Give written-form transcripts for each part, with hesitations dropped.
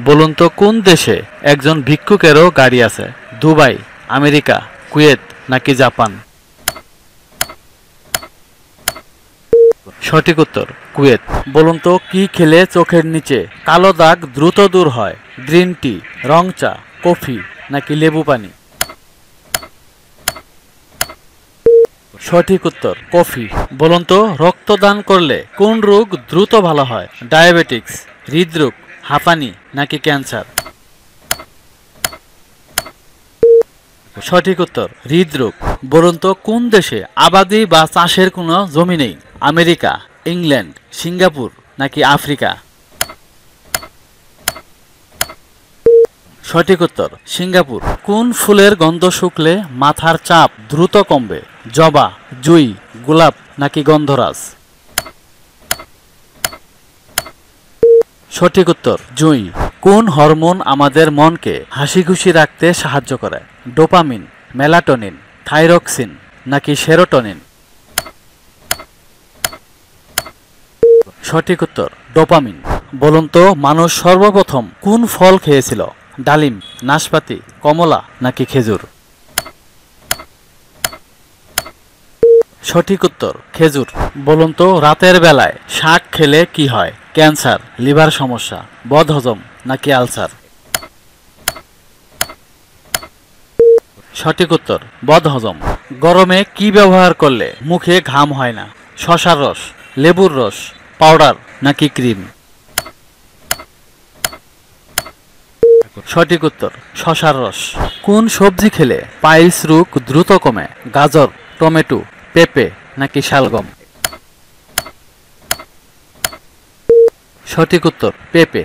বলুন তো কোন দেশে একজন ভিক্ষুকেরও গাড়ি আছে? দুবাই, আমেরিকা, কুয়েত নাকি জাপান? সঠিক উত্তর কুয়েত। বলুন তো কি খেলে চোখের নিচে কালো দাগ দ্রুত দূর হয়? গ্রিন টি, রং চা, কফি নাকি লেবু পানি? সঠিক উত্তর কফি। বলুন তো রক্তদান করলে কোন রোগ দ্রুত ভালো হয়? ডায়াবেটিক্স, হৃদরোগ, হাঁপানি নাকি ক্যান্সার? সঠিক উত্তর হৃদরোগ। বলুন তো কোন দেশে আবাদি বা চাষের কোনো জমি নেই? আমেরিকা, ইংল্যান্ড, সিঙ্গাপুর নাকি আফ্রিকা? সঠিক উত্তর সিঙ্গাপুর। কোন ফুলের গন্ধ শুকলে মাথার চাপ দ্রুত কমবে? জবা, জুই, গোলাপ নাকি গন্ধরাজ? সঠিক উত্তর জুই। কোন হরমোন আমাদের মনকে হাসি খুশি রাখতে সাহায্য করে? ডোপামিন, মেলাটোনিন, থাইরক্সিন নাকি সেরোটোনিন? সঠিক উত্তর ডোপামিন। বলুন তো মানুষ সর্বপ্রথম কোন ফল খেয়েছিল? ডালিম, নাশপাতি, কমলা নাকি খেজুর? সঠিক উত্তর খেজুর। বলুন তো রাতের বেলায় শাক খেলে কি হয়? ক্যান্সার, লিভার সমস্যা, বদহজম নাকি আলসার? সঠিক উত্তর বদহজম। গরমে কি ব্যবহার করলে মুখে ঘাম হয় না? শসার রস, লেবুর রস, পাউডার নাকি ক্রিম? সঠিক উত্তর শসার রস। কোন সবজি খেলে পাইলস রোগ দ্রুত কমে? গাজর, টমেটো, পেঁপে নাকি শালগম? সঠিক উত্তর পেঁপে।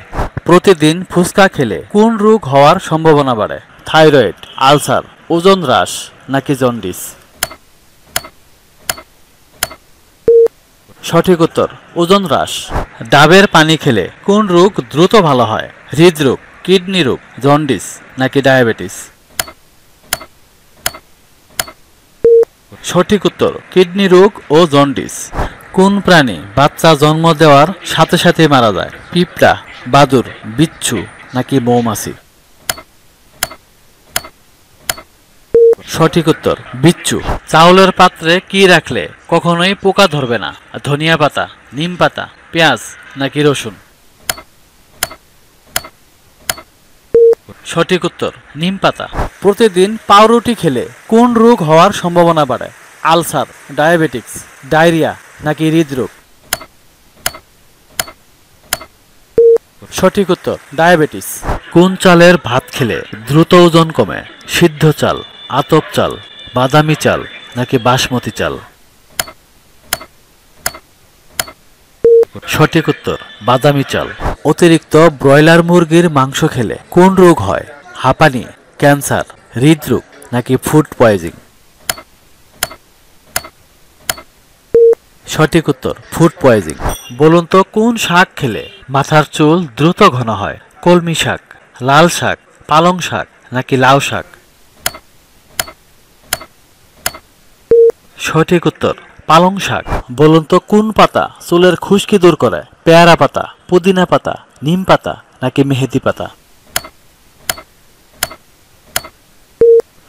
প্রতিদিন ফুচকা খেলে কোন রোগ হওয়ার সম্ভাবনা বাড়ে? থাইরয়েড, আলসার, ওজন হ্রাস নাকি জন্ডিস? সঠিক উত্তর ওজন হ্রাস। ডাবের পানি খেলে কোন রোগ দ্রুত ভালো হয়? হৃদরোগ, কিডনি রোগ, জন্ডিস নাকি ডায়াবেটিস? সঠিক উত্তর কিডনি রোগ ও জন্ডিস। কোন প্রাণী বাচ্চা জন্ম দেওয়ার সাথে সাথে মারা যায়? পিঁপড়া, বাদুড়, বিচ্ছু নাকি মৌমাছি? সঠিক উত্তর বিচ্ছু। চাউলের পাত্রে কি রাখলে কখনোই পোকা ধরবে না? ধনিয়া পাতা, নিম পাতা, পেঁয়াজ নাকি রসুন? সঠিক উত্তর নিম পাতা। প্রতিদিন পাউরুটি খেলে কোন রোগ হওয়ার সম্ভাবনা বাড়ে? আলসার, ডায়াবেটিক্স, ডায়রিয়া নাকি হৃদরোগ? সঠিক উত্তর ডায়াবেটিস। কোন চালের ভাত খেলে দ্রুত ওজন কমে? সিদ্ধ চাল, আতপ চাল, বাদামি চাল নাকি বাসমতি চাল? সঠিক উত্তর বাদামি চাল। অতিরিক্ত ব্রয়লার মুরগির মাংস খেলে কোন রোগ হয়? হাঁপানি, ক্যান্সার, হৃদরোগ নাকি ফুড পয়জিং? সঠিক উত্তর ফুড পয়জিং। বলুন তো কোন শাক খেলে মাথার চুল দ্রুত ঘন হয়? কলমি শাক, লাল শাক, পালং শাক নাকি লাউ শাক? সঠিক উত্তর পালং শাক। বলুন তো কোন পাতা চুলের খুশকি দূর করে? পেয়ারা পাতা, পুদিনা পাতা, নিম পাতা নাকি মেহেদি পাতা?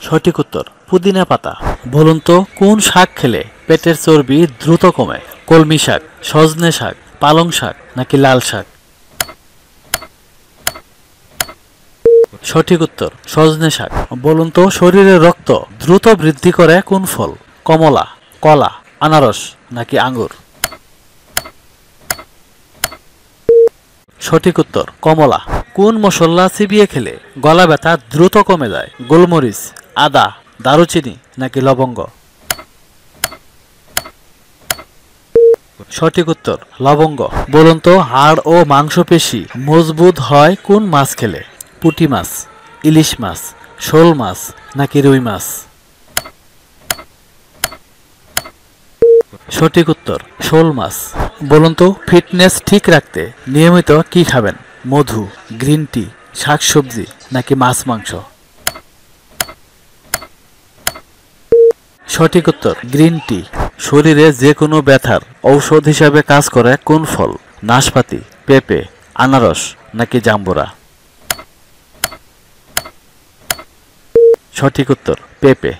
সঠিক উত্তর পুদিনা পাতা। বলুন তো কোন শাক খেলে পেটের চর্বি দ্রুত কমে? কলমি শাক, সজনে শাক, পালং শাক নাকি লাল শাক? সঠিক উত্তর সজনে শাক। বলুন তো শরীরের রক্ত দ্রুত বৃদ্ধি করে কোন ফল? কমলা, কলা, আনারস নাকি আঙ্গুর? সঠিক উত্তর কমলা। কোন মশলা চিবিয়ে খেলে গলা ব্যথা দ্রুত কমে যায়? গোলমরিচ, আদা, দারুচিনি নাকি লবঙ্গ? সঠিক উত্তর লবঙ্গ। বলুন তো হাড় ও মাংসপেশি মজবুত হয় কোন মাছ খেলে? পুঁটি মাছ, ইলিশ মাছ, শোল মাছ নাকি রুই মাছ? সঠিক উত্তর শোল মাছ। বলুন তো ফিটনেস ঠিক রাখতে নিয়মিত কি খাবেন? মধু, গ্রিন টি, শাকসবজি নাকি মাছ মাংস? সঠিক উত্তর গ্রিন টি। শরীরে যে কোনো ব্যথার ঔষধ হিসাবে কাজ করে কোন ফল? নাশপাতি, পেঁপে, আনারস নাকি জাম্বুরা? সঠিক উত্তর পেঁপে।